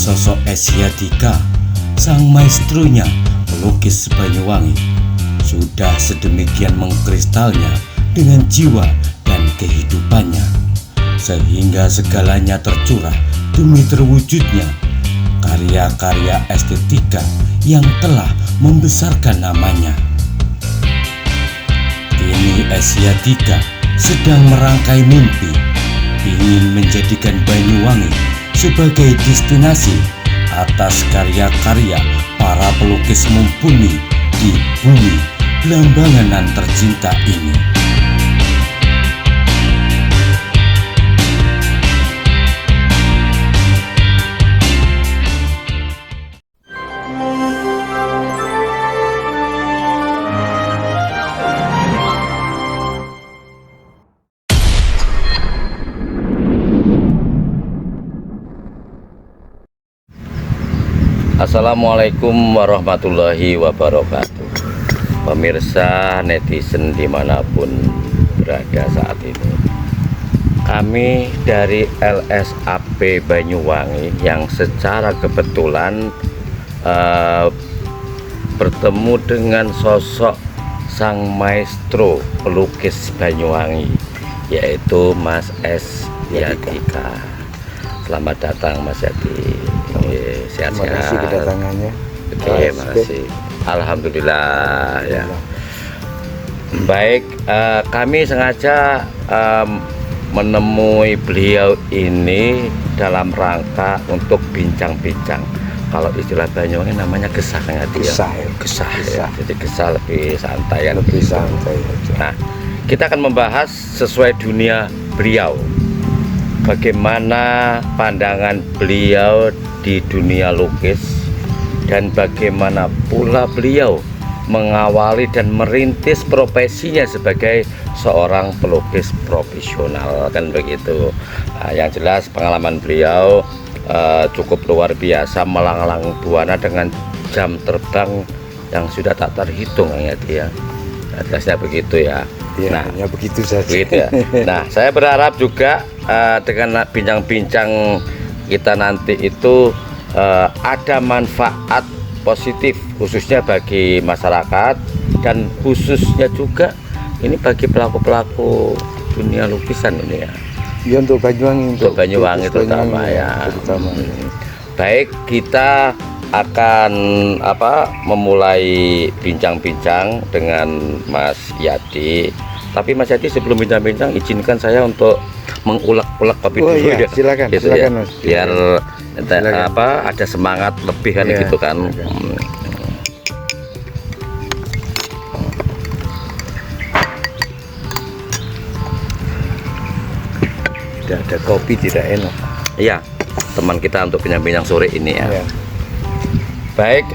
sosok Esiatika, sang maestronya pelukis Banyuwangi, sudah sedemikian mengkristalnya dengan jiwa dan kehidupannya, sehingga segalanya tercurah demi terwujudnya karya-karya estetika yang telah membesarkan namanya. Kini Esiatika sedang merangkai mimpi, ingin menjadikan Banyuwangi sebagai destinasi atas karya-karya para pelukis mumpuni di bumi Belambangan tercinta ini. Assalamualaikum warahmatullahi wabarakatuh. Pemirsa netizen dimanapun berada saat ini, kami dari LSAP Banyuwangi yang secara kebetulan bertemu dengan sosok sang maestro pelukis Banyuwangi, yaitu Mas Esiatika. Selamat datang Mas Yadi. Sehat-sehat. Terima kasih kedatangannya. Oke, makasih. Alhamdulillah ya. Baik, kami sengaja menemui beliau ini dalam rangka untuk bincang-bincang. Kalau istilah Banyuwangi namanya gesah kan ya? Gesah, ya. Gesah, ya. Jadi gesah lebih santai kan? Lebih santai aja. Nah, kita akan membahas sesuai dunia beliau. Bagaimana pandangan beliau di dunia lukis, dan bagaimana pula beliau mengawali dan merintis profesinya sebagai seorang pelukis profesional, kan begitu. Nah, yang jelas pengalaman beliau cukup luar biasa, melanglang buana dengan jam terbang yang sudah tak terhitung ya dia. Jelasnya begitu ya. Ya, nah, ya begitu saja. Begitu ya. Nah, saya berharap juga dengan bincang-bincang kita nanti itu ada manfaat positif khususnya bagi masyarakat, dan khususnya juga ini bagi pelaku-pelaku dunia lukisan ini ya. Ya, untuk Banyuwangi, untuk Banyuwangi terutama ya. Baik, kita akan memulai bincang-bincang dengan Mas Yadi. Tapi Mas Yadi, sebelum bincang-bincang izinkan saya untuk mengulek-ulek kopi dulu ya. Silakan, gitu silakan ya. Mas. Biar ada semangat lebih kan ya, gitu kan. Tidak ada kopi tidak enak. Iya, teman kita untuk bincang-bincang sore ini ya. Ya. Baik,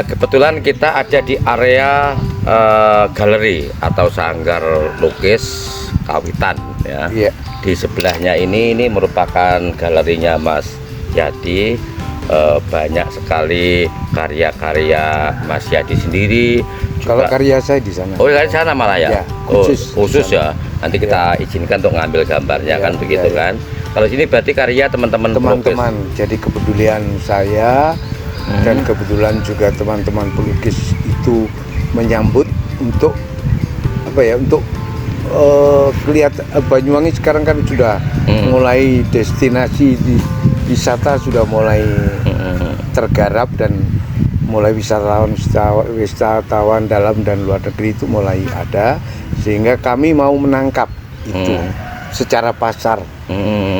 kebetulan kita ada di area galeri atau sanggar lukis Kawitan ya. Ya. Di sebelahnya ini merupakan galerinya Mas Yadi. Banyak sekali karya-karya Mas Yadi sendiri. Kalau karya saya di sana. Oh, dari sana malah ya. Ya, khusus ya. Nanti kita izinkan untuk ngambil gambarnya kan begitu kan. Kalau sini berarti karya teman-teman. Jadi kepedulian saya dan kebetulan juga teman-teman pelukis itu menyambut untuk untuk kelihatan Banyuwangi sekarang kan sudah mulai destinasi wisata, sudah mulai tergarap, dan mulai wisatawan dalam dan luar negeri itu mulai ada, sehingga kami mau menangkap itu secara pasar.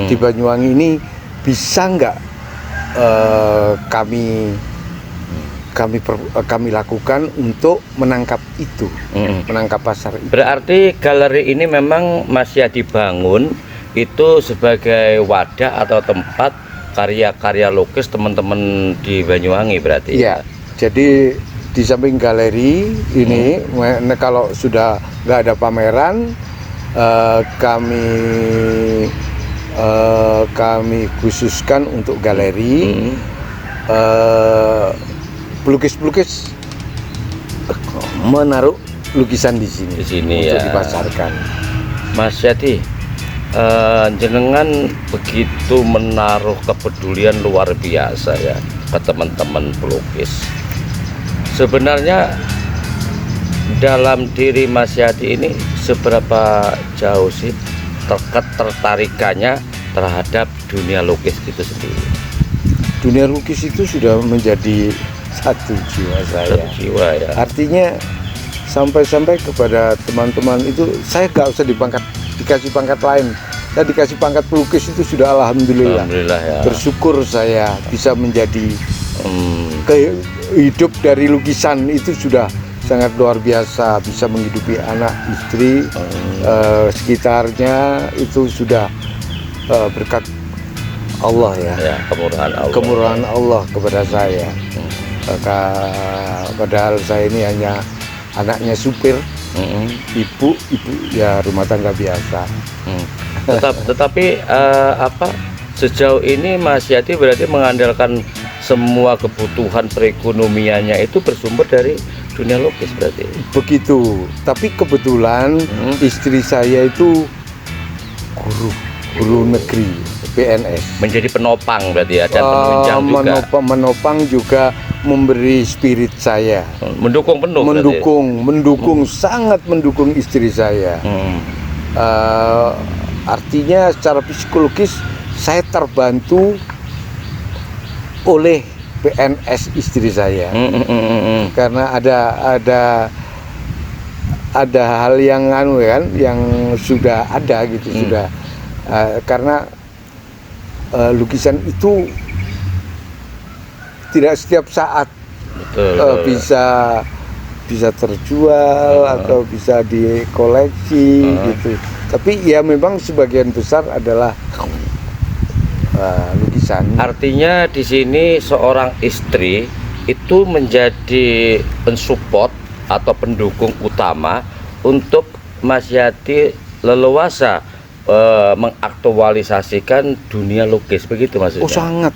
Di Banyuwangi ini bisa nggak kami lakukan untuk menangkap itu, menangkap pasar itu. Berarti galeri ini memang masih dibangun itu sebagai wadah atau tempat karya-karya lukis teman-teman di Banyuwangi berarti. Iya, jadi di samping galeri ini, kalau sudah nggak ada pameran, kami khususkan untuk galeri. Pelukis-pelukis menaruh lukisan di sini untuk dipasarkan. Mas Yadi, jenengan begitu menaruh kepedulian luar biasa ya ke teman-teman pelukis. Sebenarnya dalam diri Mas Yadi ini seberapa jauh sih ketertarikannya terhadap dunia lukis itu sendiri? Dunia lukis itu sudah menjadi satu jiwa saya. Satu jiwa ya. Artinya sampai-sampai kepada teman-teman itu saya nggak usah dikasih pangkat lain. Saya dikasih pangkat pelukis itu sudah alhamdulillah. Alhamdulillah ya. Bersyukur saya bisa menjadi hidup dari lukisan itu sudah sangat luar biasa, bisa menghidupi anak, istri, sekitarnya itu sudah berkat Allah ya. Ya, kemurahan Allah. Kemurahan Allah kepada saya. Padahal saya ini hanya anaknya supir, ibu ya rumah tangga biasa. Tetapi sejauh ini Mas Yadi berarti mengandalkan semua kebutuhan perekonomiannya itu bersumber dari dunia lukis berarti. Begitu. Tapi kebetulan istri saya itu guru negeri PNS. Menjadi penopang berarti ya, dan penunjang juga. Menopang juga, memberi spirit saya. Mendukung penuh. Mendukung sangat mendukung istri saya. Artinya secara psikologis saya terbantu oleh PNS istri saya. Karena ada hal yang yang sudah ada gitu sudah. Karena lukisan itu tidak setiap saat bisa terjual atau bisa dikoleksi gitu. Tapi ya memang sebagian besar adalah lukisan. Artinya di sini seorang istri itu menjadi pensupport atau pendukung utama untuk Mas Yadi leluasa mengaktualisasikan dunia lukis, begitu maksudnya? Oh sangat,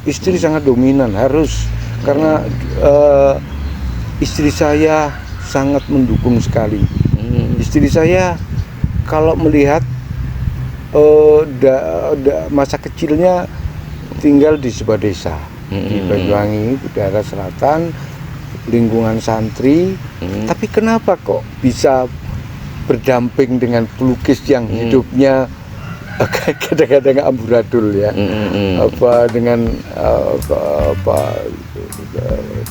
istri sangat dominan harus karena istri saya sangat mendukung sekali. Istri saya kalau melihat masa kecilnya tinggal di sebuah desa di Banyuwangi, daerah selatan, lingkungan santri. Tapi kenapa kok bisa berdamping dengan pelukis yang hidupnya kadang-kadang amburadul ya, dengan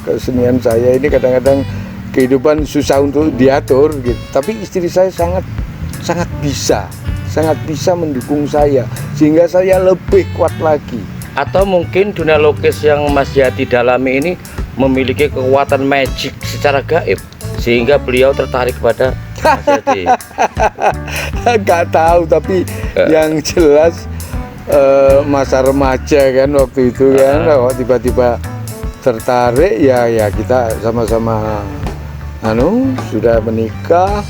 kesenian saya ini kadang-kadang kehidupan susah untuk diatur gitu. Tapi istri saya sangat bisa mendukung saya sehingga saya lebih kuat lagi. Atau mungkin dunia lukis yang Mas Yadi dalami ini memiliki kekuatan magic secara gaib sehingga beliau tertarik pada Mas Yadi. Nggak tahu, tapi yang jelas masa remaja kan waktu itu kan, kalau tiba-tiba tertarik ya kita sama-sama sudah menikah.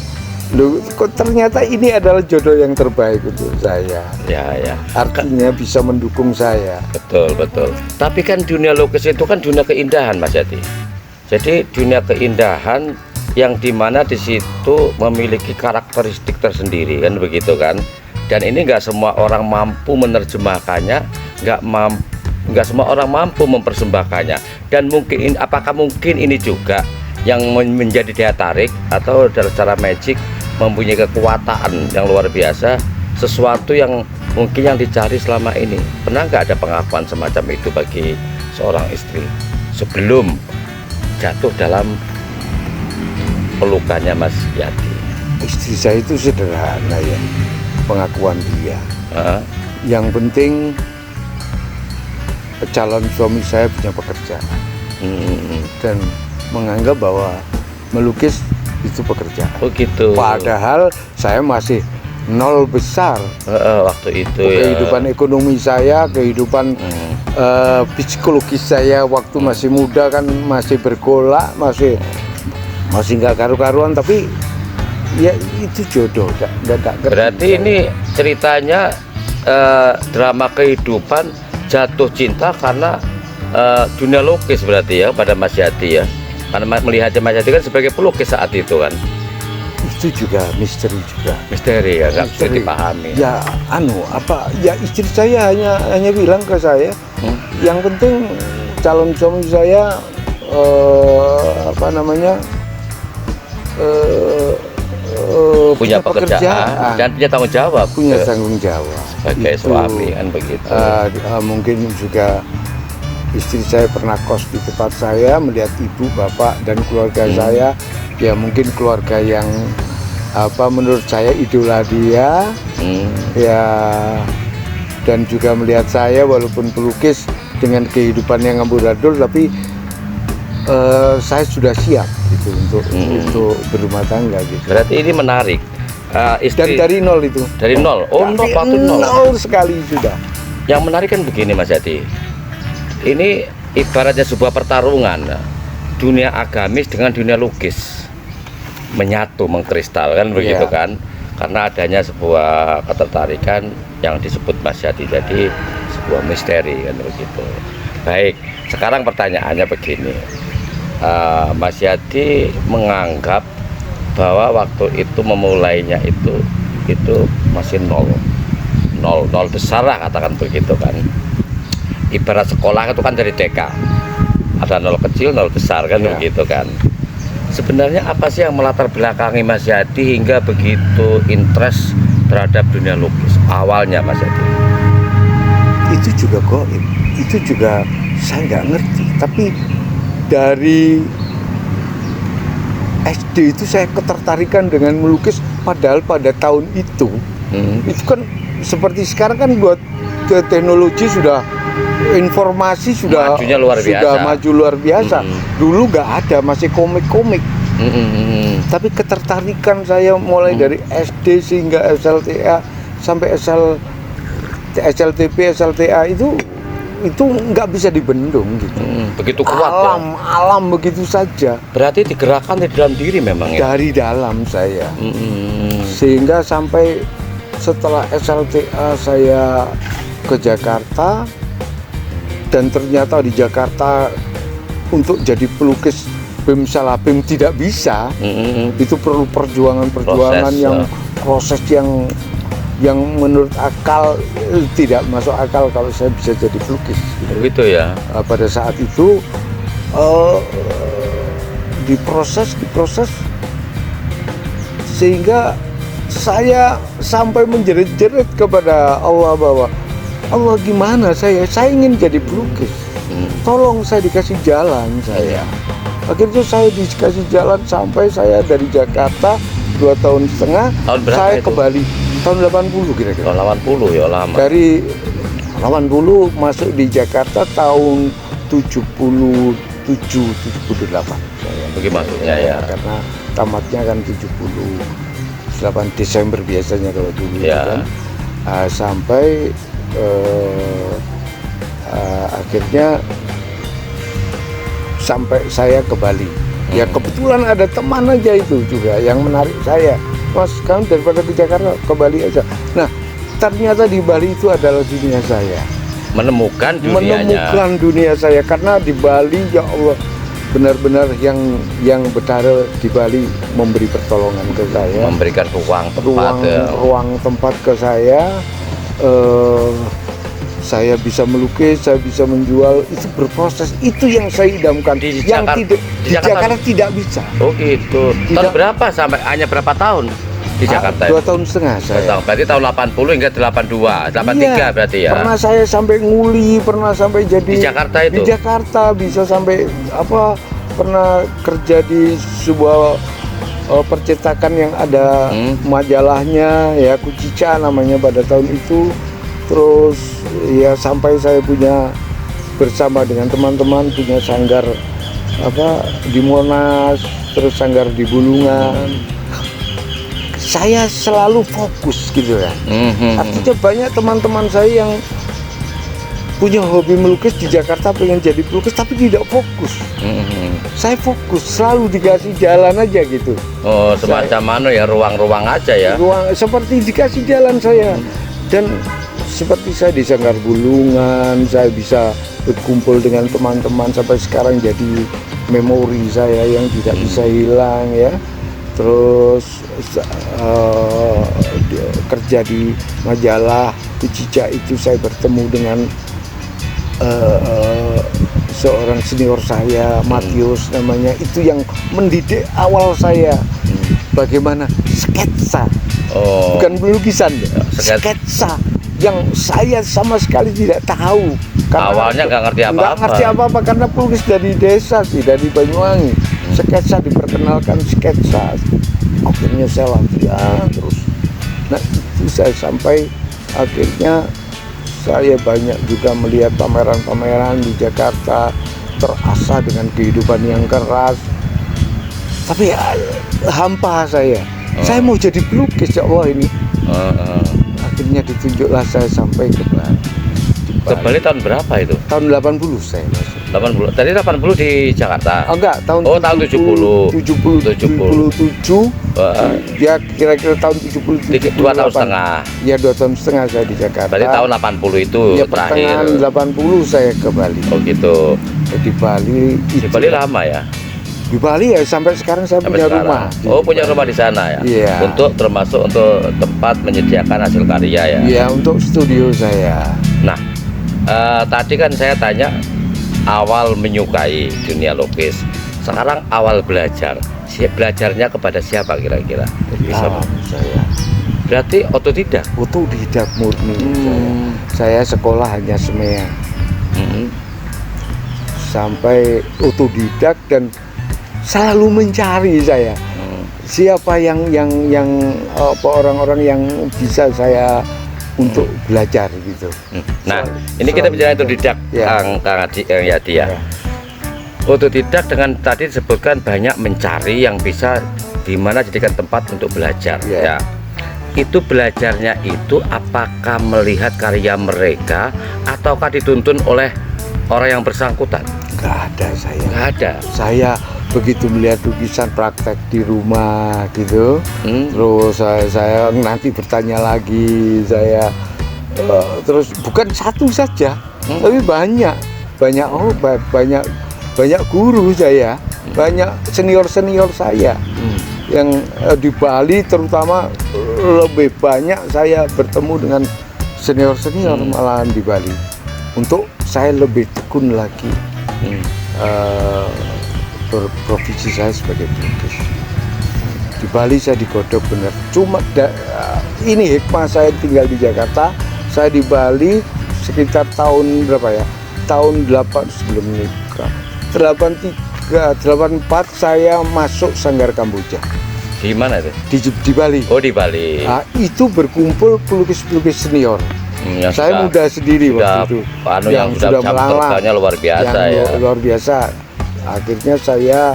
Loh, kok ternyata ini adalah jodoh yang terbaik untuk saya. Ya. Artinya bisa mendukung saya. Betul. Tapi kan dunia lukis itu kan dunia keindahan, Mas Yadi. Jadi dunia keindahan yang dimana di situ memiliki karakteristik tersendiri kan, begitu kan? Dan ini nggak semua orang mampu menerjemahkannya, nggak semua orang mampu mempersembahkannya. Dan mungkin apakah mungkin ini juga yang menjadi daya tarik atau secara magic mempunyai kekuatan yang luar biasa, sesuatu yang mungkin yang dicari selama ini. Pernah nggak ada pengakuan semacam itu bagi seorang istri sebelum jatuh dalam pelukannya Mas Yadi? Istri saya itu sederhana ya, pengakuan dia. Yang penting calon suami saya punya pekerjaan dan menganggap bahwa melukis itu pekerjaan. Oh gitu. Padahal saya masih nol besar waktu itu. Kehidupan ekonomi saya, kehidupan psikologis saya waktu masih muda kan masih bergolak, masih nggak karu-karuan. Tapi ya itu jodoh. Berarti ini ceritanya drama kehidupan jatuh cinta karena dunia lukis berarti ya pada Mas Yadi ya. Karena melihat Mas Yadi kan sebagai pelukis saat itu kan. itu juga misteri juga. Misteri ya, nggak bisa Misteri. dipahami. Ya ya istri saya hanya bilang ke saya, yang penting calon suami saya Punya pekerjaan dan punya tanggung jawab. punya tanggung jawab Sebagai Itu, suami kan begitu. mungkin juga istri saya pernah kos di tempat saya, melihat ibu, bapak, dan keluarga saya. Ya mungkin keluarga yang menurut saya idola dia. Ya, dan juga melihat saya walaupun pelukis dengan kehidupan yang amburadul, tapi saya sudah siap gitu untuk berumah tangga gitu. Berarti ini menarik. Dan Istri dari nol itu. dari nol. Oh, Dari nol. nol sekali sudah. Yang menarik kan begini Mas Yadi. Ini ibaratnya sebuah pertarungan dunia agamis dengan dunia lukis. Menyatu, mengkristal kan begitu kan. Karena adanya sebuah ketertarikan yang disebut Mas Yadi, jadi sebuah misteri kan begitu. Baik, sekarang pertanyaannya begini. Mas Yadi menganggap bahwa waktu itu memulainya itu masih nol besar lah, katakan begitu kan. Ibarat sekolah itu kan dari TK, ada nol kecil, nol besar kan begitu kan. Sebenarnya apa sih yang melatar belakangi Mas Yadi hingga begitu interest terhadap dunia lukis awalnya Mas Yadi? Itu juga goib, itu juga saya nggak ngerti. Tapi dari SD itu saya ketertarikan dengan melukis, padahal pada tahun itu kan seperti sekarang kan buat teknologi sudah, informasi sudah Majunya luar biasa. sudah maju luar biasa. Dulu nggak ada, masih komik-komik. Tapi ketertarikan saya mulai dari SD sehingga SLTA sampai SLTP, SLTA itu nggak bisa dibendung gitu. Begitu kuat alam begitu saja. Berarti digerakkan di dalam diri memang ya? Dari dalam saya. Sehingga sampai setelah SLTA saya ke Jakarta, dan ternyata di Jakarta untuk jadi pelukis BEM Salabim tidak bisa. Itu perlu perjuangan proses yang menurut akal tidak masuk akal kalau saya bisa jadi pelukis. Begitu ya. Pada saat itu diproses sehingga saya sampai menjerit-jerit kepada Allah bahwa Allah, gimana saya ingin jadi pelukis, tolong saya dikasih jalan saya. Akhirnya saya dikasih jalan sampai saya dari Jakarta 2,5 tahun. Tahun berapa saya itu? ke Bali tahun 80 kira-kira. Tahun 80 ya lama. Dari 80 masuk di Jakarta tahun 77 78 saya. Bagaimana ya? Karena tamatnya kan 78 Desember biasanya kalau dulu kan. Sampai akhirnya sampai saya ke Bali. Ya kebetulan ada teman aja itu juga yang menarik saya. Mas, kamu daripada ke Jakarta ke Bali aja. Nah, ternyata di Bali itu adalah dunia saya. Menemukan dunia saya, karena di Bali ya Allah benar-benar yang berada di Bali memberi pertolongan ke saya, memberikan ruang tempat ke saya. Saya bisa melukis, saya bisa menjual, itu berproses. Itu yang saya idamkan. Di Jakarta tidak bisa. Oh gitu. Tahun berapa sampai hanya berapa tahun di Jakarta? 2,5 tahun saya. Berarti tahun 80 hingga 82, 83 iya, berarti ya. Pernah saya sampai nguli, pernah sampai jadi di Jakarta itu. Di Jakarta bisa sampai pernah kerja di sebuah percetakan yang ada majalahnya ya, Kucica namanya pada tahun itu. Terus ya sampai saya punya bersama dengan teman-teman punya sanggar di Monas, terus sanggar di Bulungan. Saya selalu fokus gitu ya. Artinya banyak teman-teman saya yang punya hobi melukis di Jakarta pengen jadi pelukis tapi tidak fokus. Saya fokus, selalu dikasih jalan aja gitu. Oh, semacam ruang-ruang aja ya. Ruang seperti dikasih jalan saya. Dan seperti saya di Sanggar Bulungan, saya bisa berkumpul dengan teman-teman sampai sekarang jadi memori saya yang tidak bisa hilang ya. terus kerja di majalah Cijak itu saya bertemu dengan seorang senior saya, Matius namanya, itu yang mendidik awal saya bagaimana sketsa, bukan lukisan, sketsa yang saya sama sekali tidak tahu. Awalnya nggak ngerti apa-apa. Nggak ngerti apa-apa karena pelukis dari desa sih, dari Banyuwangi. Sketsa diperkenalkan sketsa, akhirnya saya latihan terus. Nah itu saya sampai akhirnya saya banyak juga melihat pameran-pameran di Jakarta, terasa dengan kehidupan yang keras. Tapi ya, hampa saya. Saya mau jadi pelukis ya Allah ini. Akhirnya ditunjuklah saya sampai ke Bali. Ke Bali tahun berapa itu? Tahun 80 saya masuk. 80. Tadi 80 di Jakarta. Oh enggak, tahun tahun 70. 77. Ya kira-kira tahun 70. 2 tahun setengah. Ya 2 tahun setengah saya di Jakarta. Berarti tahun 80 itu ya, terakhir. Pertengahan 80 saya ke Bali. Oh gitu. Di Bali. Di Bali lama ya? Di Bali ya sampai sekarang saya Sampai punya sekarang. rumah. Oh punya rumah di sana ya? Iya. Termasuk untuk tempat menyediakan hasil karya ya? Iya, untuk studio saya. Nah, tadi kan saya tanya awal menyukai dunia lukis. Sekarang awal belajar. Belajarnya kepada siapa kira-kira? Saya. Berarti otodidak? Otodidak murni. Saya sekolah hanya semea. Sampai otodidak dan selalu mencari saya. Siapa yang orang-orang yang bisa saya untuk belajar gitu. Nah, ini kita bicara otodidak, Kang Yadi ya. Otodidak dengan tadi disebutkan banyak mencari yang bisa dimana jadikan tempat untuk belajar ya. Itu belajarnya itu apakah melihat karya mereka ataukah dituntun oleh orang yang bersangkutan? Nggak ada saya. Nggak ada. Saya begitu melihat lukisan praktek di rumah gitu, terus saya nanti bertanya lagi, saya terus bukan satu saja, tapi banyak guru saya, banyak senior saya yang di Bali terutama lebih banyak saya bertemu dengan senior malahan di Bali untuk saya lebih tekun lagi. Berprofesi saya sebagai pelukis. Di Bali saya digodok benar. Cuma ini hikmah saya tinggal di Jakarta. Saya di Bali sekitar tahun berapa ya? Tahun 8 sebelum nikah. 84 saya masuk Sanggar Kamboja. Di mana itu? Di Bali. Oh di Bali. Nah, itu berkumpul pelukis-pelukis senior. Saya muda sendiri waktu itu. Yang sudah melanglang. Luar biasa ya. Luar biasa. Akhirnya saya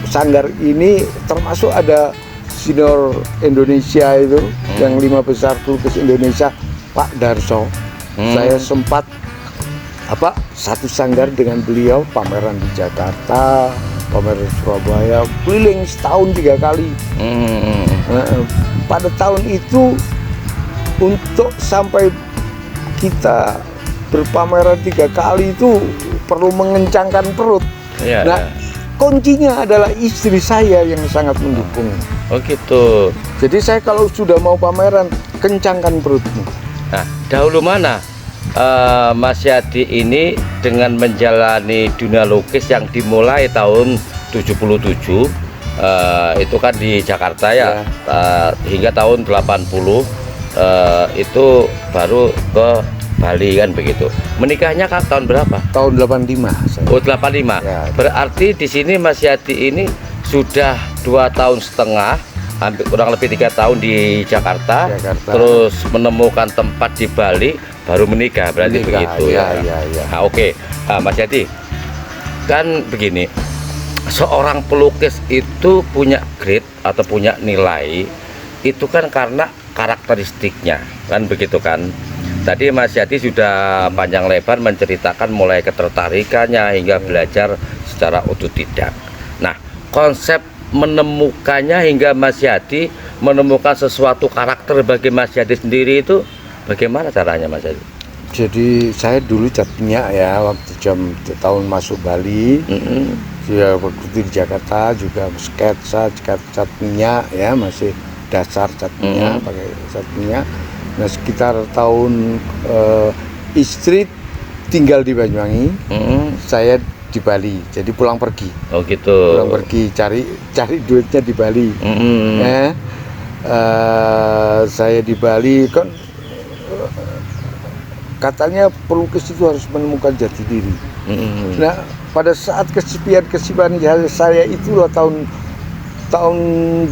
Sanggar ini termasuk ada senior Indonesia itu yang 5 besar pelukis Indonesia, Pak Darso. Saya sempat satu sanggar dengan beliau, pameran di Jakarta, pameran di Surabaya, keliling setahun 3 kali. Pada tahun itu untuk sampai kita berpameran 3 kali itu perlu mengencangkan perut. Nah, kuncinya adalah istri saya yang sangat mendukung. Oh gitu. Jadi saya kalau sudah mau pameran, kencangkan perutmu. Nah, dahulu mana Mas Yadi ini dengan menjalani dunia lukis yang dimulai tahun 77, itu kan di Jakarta ya, hingga tahun 80 itu baru ke Bali kan begitu. Menikahnya kan tahun berapa? Tahun 85 saya. Oh 85 ya. Berarti di sini Mas Yadi ini sudah 2 tahun setengah, hampir kurang lebih 3 tahun di Jakarta. Terus menemukan tempat di Bali baru menikah, berarti begitu ya. Nah, oke. Mas Yadi kan begini, seorang pelukis itu punya grade atau punya nilai itu kan karena karakteristiknya kan begitu kan. Tadi Mas Yadi sudah panjang lebar menceritakan mulai ketertarikannya hingga belajar secara otodidak. Nah, konsep menemukannya hingga Mas Yadi menemukan sesuatu karakter bagi Mas Yadi sendiri itu bagaimana caranya Mas Yadi? Jadi saya dulu catnya ya waktu tahun masuk Bali, ya waktu itu di Jakarta juga sketsa, cat minyak ya, masih dasar cat minyak, pakai cat minyak. Nah sekitar tahun istri tinggal di Banyuwangi, saya di Bali, jadi pulang pergi. Oh gitu. Pulang pergi cari duitnya di Bali. Saya di Bali kan, katanya pelukis itu harus menemukan jati diri. Nah pada saat kesepian saya itulah tahun 89,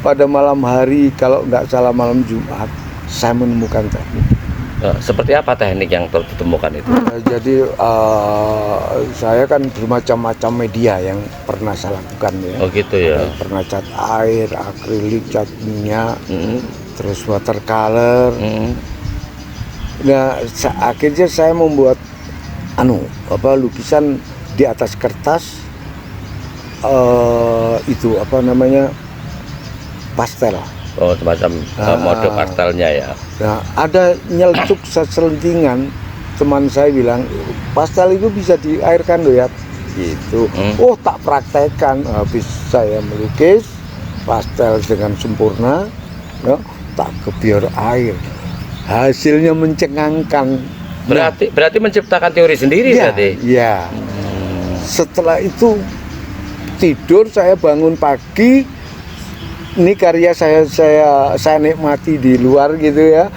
pada malam hari, kalau nggak salah malam Jumat, saya menemukan teknik. Seperti apa teknik yang ditemukan itu? Jadi saya kan bermacam-macam media yang pernah saya lakukan ya. Oh gitu ya. Pernah cat air, akrilik, cat minyak, terus watercolor. Nah akhirnya saya membuat lukisan di atas kertas, itu apa namanya, pastel. Oh semacam mode pastelnya ya. Nah ada nyeletuk seselentingan, teman saya bilang pastel itu bisa diairkan loh ya, gitu. Oh tak praktekkan, habis saya melukis pastel dengan sempurna, no, tak kebiar air, hasilnya mencengangkan. Berarti menciptakan teori sendiri ya, berarti? Ya. Setelah itu tidur, saya bangun pagi, ini karya saya nikmati di luar gitu ya.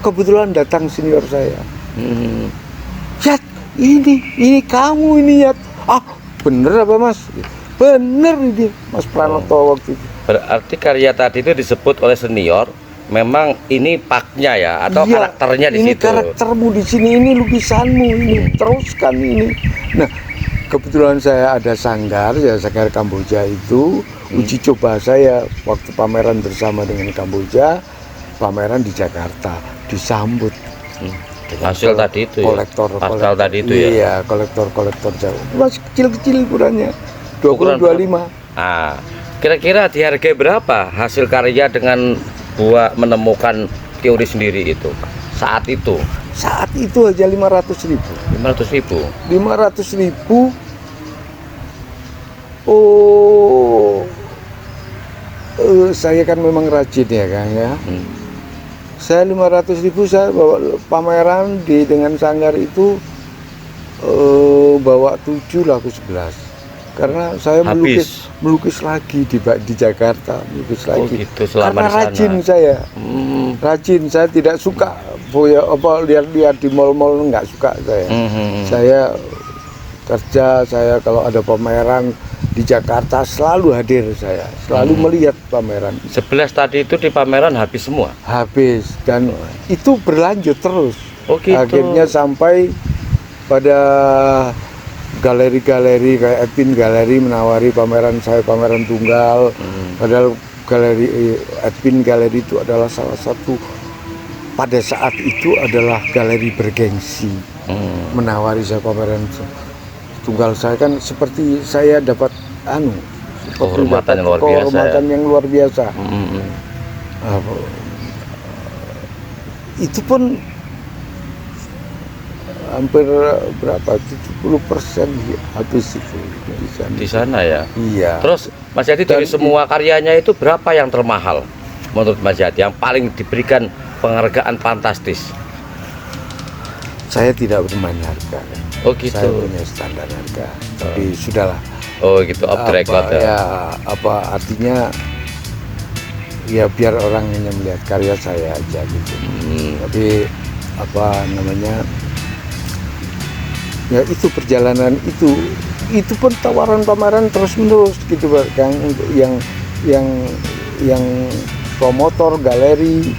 Kebetulan datang senior saya. Yat, ini kamu ini Yat. Ah, bener apa Mas? Bener ini Mas Pranoto waktu itu. Berarti karya tadi itu disebut oleh senior, memang ini paknya ya, atau iya, karakternya di ini situ. Karaktermu di sini, ini lukisanmu, ini teruskan ini. Nah, kebetulan saya ada sanggar Kamboja itu. Uji coba saya waktu pameran bersama dengan Kamboja, pameran di Jakarta, disambut hasil tadi itu kolektor tadi itu ya. Iya, kolektor jauh, masih kecil ukurannya, 20-25. Kira-kira dihargai berapa hasil karya dengan menemukan teori sendiri itu saat itu? Saat itu aja 500.000. 500.000. Oh, saya kan memang rajin ya Kang ya. Saya 500.000 saya bawa pameran dengan sanggar itu, bawa 7 laku 11. Karena saya melukis lagi di Jakarta, melukis lagi. Gitu, karena rajin saya. Rajin, saya tidak suka lihat di mall-mall, nggak suka saya. Saya kerja, saya kalau ada pameran di Jakarta selalu hadir, saya selalu melihat pameran. 11 tadi itu di pameran habis semua? Habis, dan itu berlanjut terus. Oh gitu. Akhirnya sampai pada galeri-galeri kayak Edwin Galeri menawari pameran saya, pameran tunggal. Padahal Edwin Galeri itu adalah salah satu, pada saat itu adalah galeri bergengsi, menawari saya pameran tunggal. Saya kan seperti saya dapat kehormatan yang luar biasa. Itu pun hampir berapa, 70% habis itu di sana ya. Iya. Terus Mas Yadi, dari semua karyanya itu berapa yang termahal menurut Mas Yadi, yang paling diberikan penghargaan fantastis? Saya tidak bermain harga. Oh gitu. Saya punya standar harga, tapi sudahlah. Oh gitu, off the record ya. Artinya ya biar orang hanya melihat karya saya aja gitu. Tapi ya itu perjalanan itu pun tawaran pameran terus menerus gitu Kang, untuk yang promotor galeri,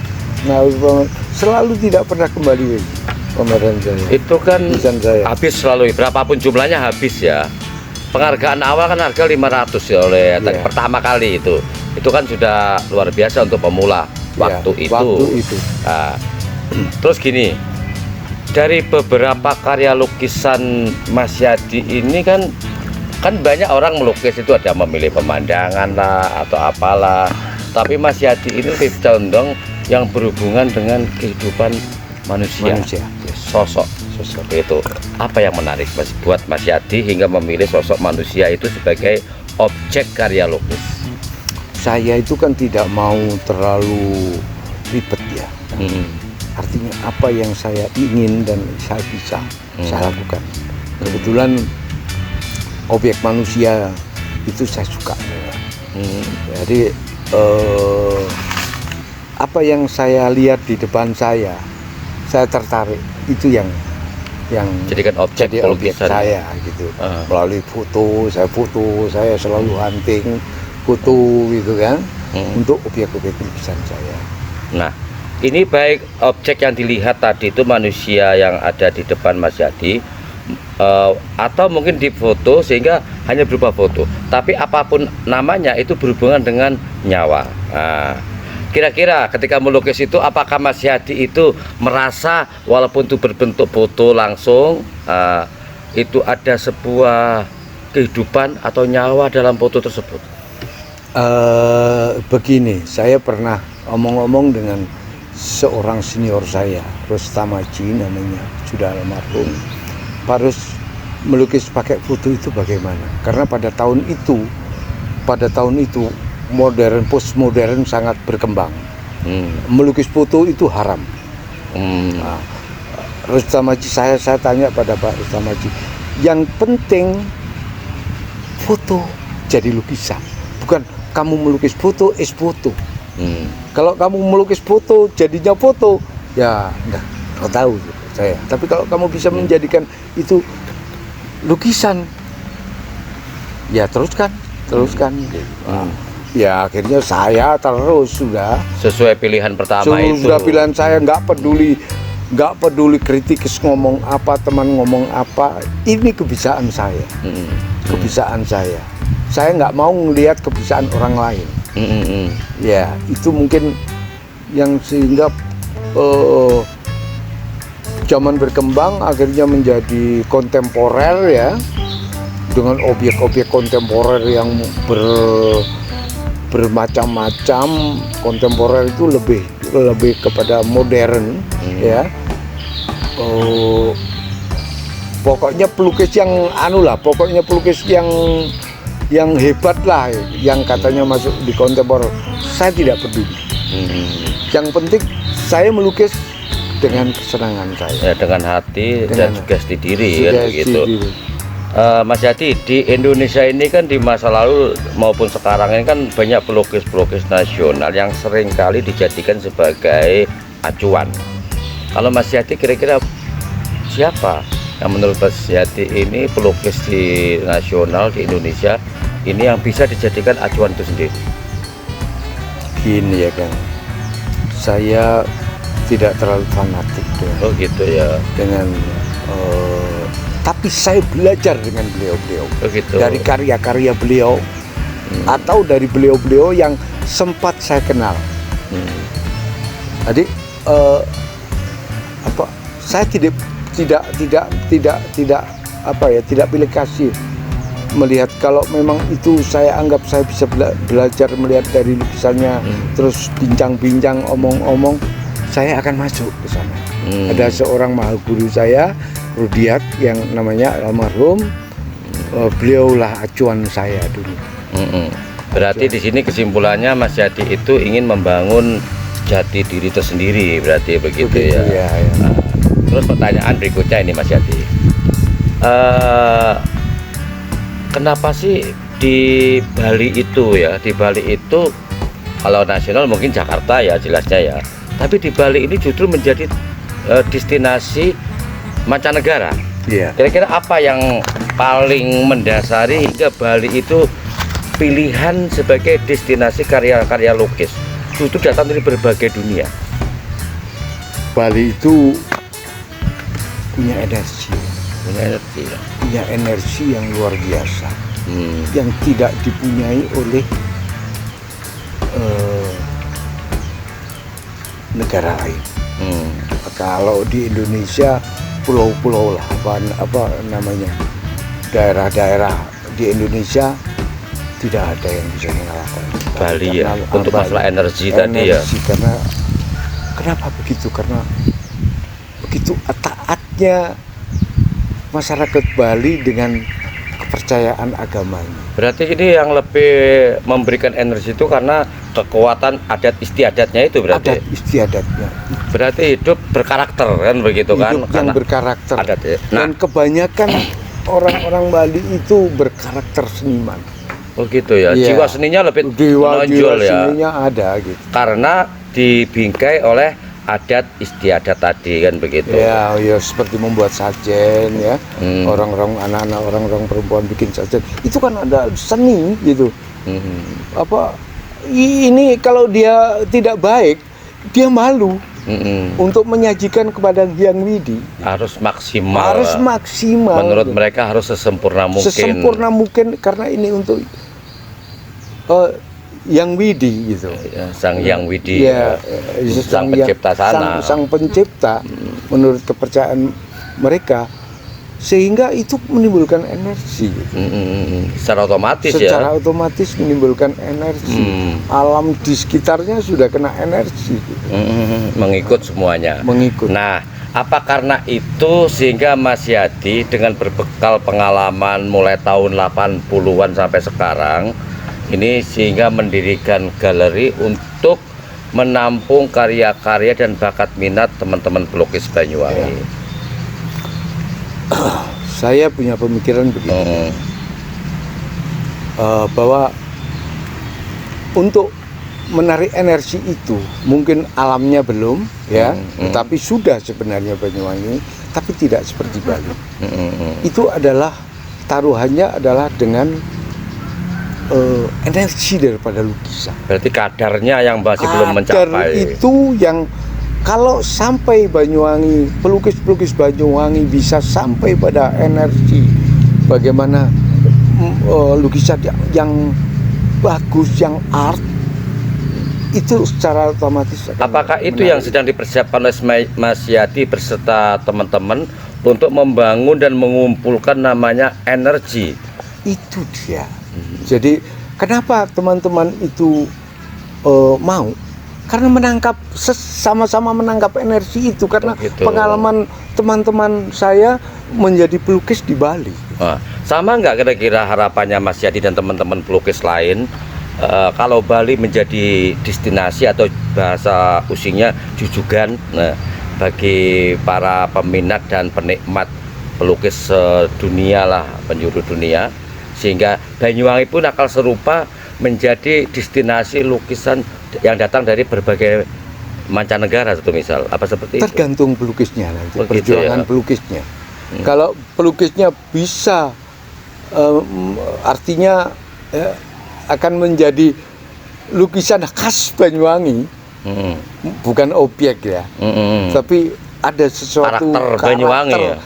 selalu tidak pernah kembali pameran saya. Itu kan saya habis selalu, berapapun jumlahnya habis ya. Penghargaan awal kan harga 500 ya oleh pertama kali itu kan sudah luar biasa untuk pemula waktu itu. Nah, terus gini, dari beberapa karya lukisan Mas Yadi ini kan banyak orang melukis itu ada memilih pemandangan lah atau apalah, tapi Mas Yadi ini condong yang berhubungan dengan kehidupan manusia. Sosok Seperti itu. Apa yang menarik Mas buat Mas Yadi hingga memilih sosok manusia itu sebagai objek karya lukis? Saya itu kan tidak mau terlalu ribet ya. Artinya apa yang saya ingin dan saya bisa saya lakukan. Kebetulan objek manusia itu saya suka. Jadi apa yang saya lihat di depan saya tertarik, itu yang jadikan objek jadi objek saya gitu. Melalui foto, saya selalu hunting foto gitu kan, untuk objek-objek lukisan saya. Nah, ini baik objek yang dilihat tadi itu manusia yang ada di depan Mas Yadi, atau mungkin di foto sehingga hanya berupa foto, tapi apapun namanya itu berhubungan dengan nyawa. Nah, kira-kira ketika melukis itu apakah Mas Yadi itu merasa walaupun itu berbentuk foto langsung, itu ada sebuah kehidupan atau nyawa dalam foto tersebut? Begini, saya pernah omong-omong dengan seorang senior saya, Rustamaji namanya, sudah almarhum. Pak Rus, melukis pakai foto itu bagaimana? Karena pada tahun itu modern, postmodern sangat berkembang. Melukis foto itu haram. Nah, Rustamaji, saya tanya pada Pak Rustamaji, yang penting foto jadi lukisan, bukan kamu melukis foto foto. Kalau kamu melukis foto jadinya foto, ya nggak tahu saya. Tapi kalau kamu bisa menjadikan itu lukisan, ya teruskan. Ya akhirnya saya terus sudah sesuai pilihan pertama itu. Sudah pilihan saya, nggak peduli kritis ngomong apa, teman ngomong apa. Ini kebiasaan saya. Kebiasaan saya. Saya nggak mau melihat kebiasaan orang lain. Ya itu mungkin yang sehingga zaman berkembang akhirnya menjadi kontemporer ya, dengan objek-objek kontemporer yang bermacam-macam. Kontemporer itu lebih kepada modern ya. Pokoknya pelukis yang pokoknya pelukis yang hebat lah, yang katanya masuk di kontemporer. Saya tidak peduli. Yang penting saya melukis dengan kesenangan saya, dengan hati dan sugesti diri kan begitu. Mas Yadi, di Indonesia ini kan di masa lalu maupun sekarang ini kan banyak pelukis-pelukis nasional yang seringkali dijadikan sebagai acuan. Kalau Mas Yadi kira-kira siapa yang menurut Mas Yadi ini pelukis di nasional di Indonesia ini yang bisa dijadikan acuan itu sendiri? Gini ya Kang, saya tidak terlalu fanatik dengan tapi saya belajar dengan beliau-beliau dari karya-karya beliau atau dari beliau-beliau yang sempat saya kenal. Jadi saya tidak pilih kasih melihat. Kalau memang itu saya anggap saya bisa belajar melihat dari lukisannya, terus bincang-bincang, omong-omong, saya akan masuk ke sana. Ada seorang maha guru saya, Rudiat, yang namanya almarhum, beliaulah acuan saya dulu. Berarti di sini kesimpulannya Mas Yadi itu ingin membangun jati diri tersendiri, berarti begitu ya. Nah, terus pertanyaan berikutnya ini Mas Yadi, kenapa sih di Bali itu ya, di Bali itu kalau nasional mungkin Jakarta ya jelasnya ya, tapi di Bali ini justru menjadi destinasi mancanegara. Kira-kira apa yang paling mendasari hingga Bali itu pilihan sebagai destinasi karya-karya lukis justru datang dari berbagai dunia? Bali itu punya energi, punya energi yang luar biasa, yang tidak dipunyai oleh negara lain. Kalau di Indonesia pulau-pulau lah, apa namanya, daerah-daerah di Indonesia tidak ada yang bisa mengalahkan Bali ya, untuk masalah energi tadi ya. Karena kenapa begitu? Karena begitu taatnya masyarakat Bali dengan kepercayaan agamanya. Berarti ini yang lebih memberikan energi itu karena kekuatan adat istiadatnya itu berarti. Adat istiadatnya. Berarti hidup berkarakter kan begitu kan? Hidup yang berkarakter. Adat ya. Dan kebanyakan orang-orang Bali itu berkarakter seniman. Oh gitu ya. Iya. Jiwa seninya lebih Jiwa menonjol ya. seninya ada gitu. Karena dibingkai oleh adat istiadat tadi kan begitu. Ya, ya seperti membuat sajen ya. Hmm. Orang-orang anak-anak orang-orang perempuan bikin sajen. Itu kan ada seni gitu. Apa ini kalau dia tidak baik, dia malu untuk menyajikan kepada Hyang Widi. Harus maksimal. Harus maksimal. Menurut mereka harus sesempurna mungkin. Sesempurna mungkin karena ini untuk Hyang Widi gitu. Ya, sang Hyang Widi. Ya, sang pencipta sana. Sang pencipta menurut kepercayaan mereka, sehingga itu menimbulkan energi gitu. Secara otomatis Secara ya. otomatis menimbulkan energi. Alam di sekitarnya sudah kena energi gitu. Mengikut semuanya. Mengikut. Nah, apa karena itu sehingga Mas Yadi dengan berbekal pengalaman mulai tahun 80-an sampai sekarang ini sehingga mendirikan galeri untuk menampung karya-karya dan bakat minat teman-teman pelukis Banyuwangi. Saya punya pemikiran begini, bahwa untuk menarik energi itu mungkin alamnya belum ya, tetapi sudah sebenarnya Banyuwangi, tapi tidak seperti Bali. Itu adalah taruhannya adalah dengan energi daripada lukisan. Berarti kadarnya yang masih belum mencapai. Itu yang kalau sampai Banyuwangi, pelukis-pelukis Banyuwangi bisa sampai pada energi bagaimana lukisan yang bagus, yang art, itu secara otomatis apakah itu yang sedang dipersiapkan oleh Mas Yadi beserta teman-teman untuk membangun dan mengumpulkan namanya energi? Itu dia. Jadi kenapa teman-teman itu mau? Karena sama-sama menangkap energi itu, karena pengalaman teman-teman saya menjadi pelukis di Bali. Sama nggak kira-kira harapannya Mas Yadi dan teman-teman pelukis lain kalau Bali menjadi destinasi atau bahasa usingnya jujugan bagi para peminat dan penikmat pelukis dunia lah, penjuru dunia, sehingga Banyuwangi pun akan serupa menjadi destinasi lukisan yang datang dari berbagai mancanegara, satu misal apa seperti tergantung itu? Pelukisnya nanti, perjuangan ya? Pelukisnya. Kalau pelukisnya bisa artinya akan menjadi lukisan khas Banyuwangi, bukan objek ya, tapi ada sesuatu karakter Banyuwangi ya?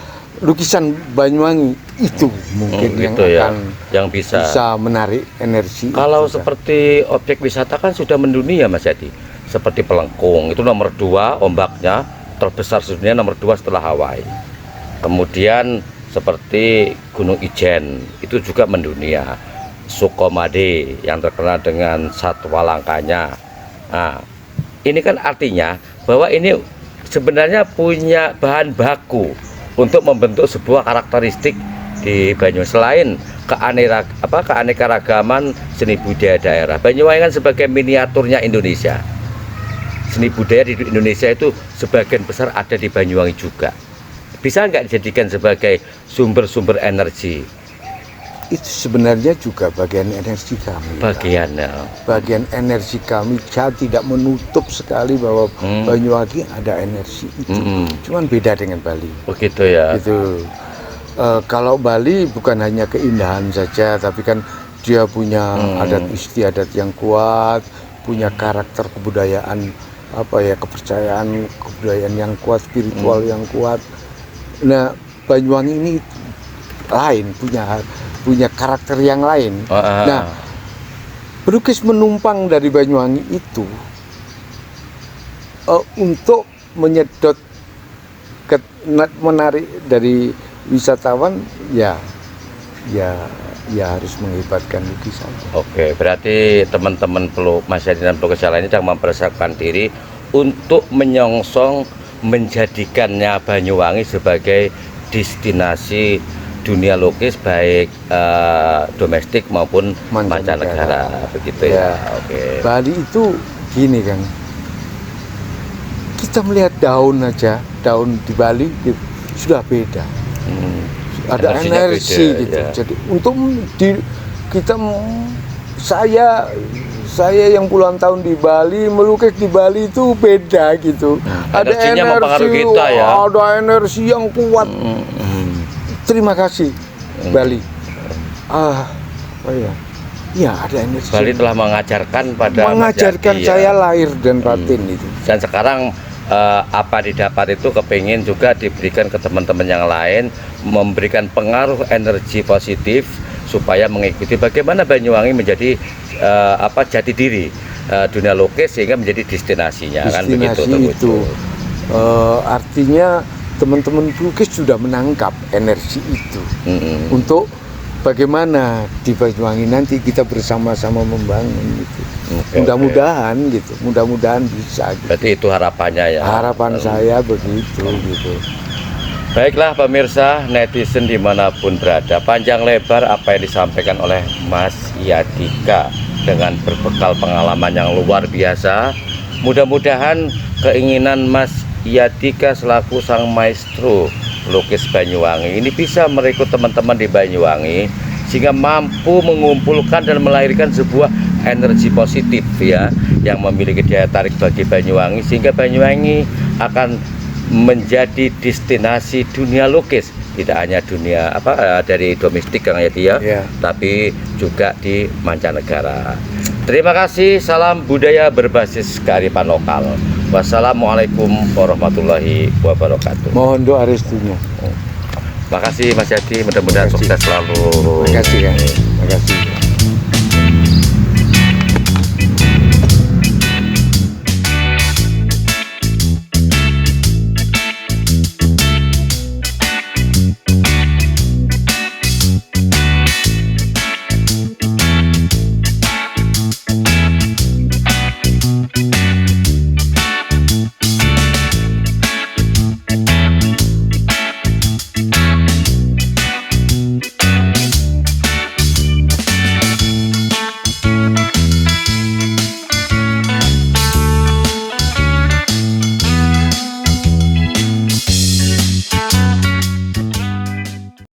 Lukisan Banyuwangi itu mungkin yang gitu akan yang bisa menarik energi. Kalau seperti objek wisata kan sudah mendunia Mas Yadi, seperti Pelengkung itu nomor 2 ombaknya terbesar sedunia, nomor 2 setelah Hawaii. Kemudian seperti Gunung Ijen itu juga mendunia. Sukomade yang terkenal dengan satwa langkanya. Nah, ini kan artinya bahwa ini sebenarnya punya bahan baku untuk membentuk sebuah karakteristik di Banyuwangi. Selain keanekaragaman seni budaya daerah, Banyuwangi kan sebagai miniaturnya Indonesia. Seni budaya di Indonesia itu sebagian besar ada di Banyuwangi juga. Bisa nggak dijadikan sebagai sumber-sumber energi? Itu sebenarnya juga bagian energi kami. Bagian energi kami. Saya tidak menutup sekali bahwa Banyuwangi ada energi itu. Cuman beda dengan Bali. Begitu ya. Gitu. Kalau Bali bukan hanya keindahan saja, tapi kan dia punya adat istiadat yang kuat, punya karakter kebudayaan, kepercayaan kebudayaan yang kuat, spiritual yang kuat. Nah, Banyuwangi ini lain, punya karakter yang lain. Nah, pelukis menumpang dari Banyuwangi itu untuk menyedot menarik dari wisatawan, ya harus mengibatkan lukisan. Oke, berarti teman-teman Mas Yadi dan pelukis lainnya sedang mempersiapkan diri untuk menyongsong menjadikannya Banyuwangi sebagai destinasi dunia lukis baik domestik maupun mancanegara begitu ya. Oke. Bali itu gini kan, kita melihat daun aja, daun di Bali gitu, sudah beda. Ada Energinya energi beda, gitu. ya. Jadi untuk kita saya yang puluhan tahun di Bali, melukis di Bali itu beda gitu. Ada Energinya energi, mempengaruhi kita ya. ada energi yang kuat. Terima kasih Bali. Oh ya, ya ada energi. Bali telah mengajarkan pada mengajarkan Mas Yati, saya ya. lahir dan batin itu. Dan sekarang apa didapat itu kepingin juga diberikan ke teman-teman yang lain, memberikan pengaruh energi positif supaya mengikuti bagaimana Banyuwangi menjadi jati diri dunia lukis sehingga menjadi destinasinya. Kan begitu itu artinya teman-teman pelukis sudah menangkap energi itu untuk bagaimana di Banyuwangi nanti kita bersama-sama membangun gitu. Mudah-mudahan gitu, mudah-mudahan bisa gitu. Berarti itu harapannya ya. Harapan saya begitu gitu. Baiklah pemirsa netizen dimanapun berada, panjang lebar apa yang disampaikan oleh Mas Yadika dengan berbekal pengalaman yang luar biasa. Mudah-mudahan keinginan Mas Yadika selaku sang maestro lukis Banyuwangi ini bisa merekrut teman-teman di Banyuwangi sehingga mampu mengumpulkan dan melahirkan sebuah energi positif ya yang memiliki daya tarik bagi Banyuwangi sehingga Banyuwangi akan menjadi destinasi dunia lukis, tidak hanya dunia dari domestik Kang Yati ya, tapi juga di mancanegara. Terima kasih, salam budaya berbasis kearifan lokal. Wassalamualaikum warahmatullahi wabarakatuh. Mohon doa restunya. Makasih Mas Yati, mudah-mudahan sukses selalu. Terima kasih ya. Terima kasih.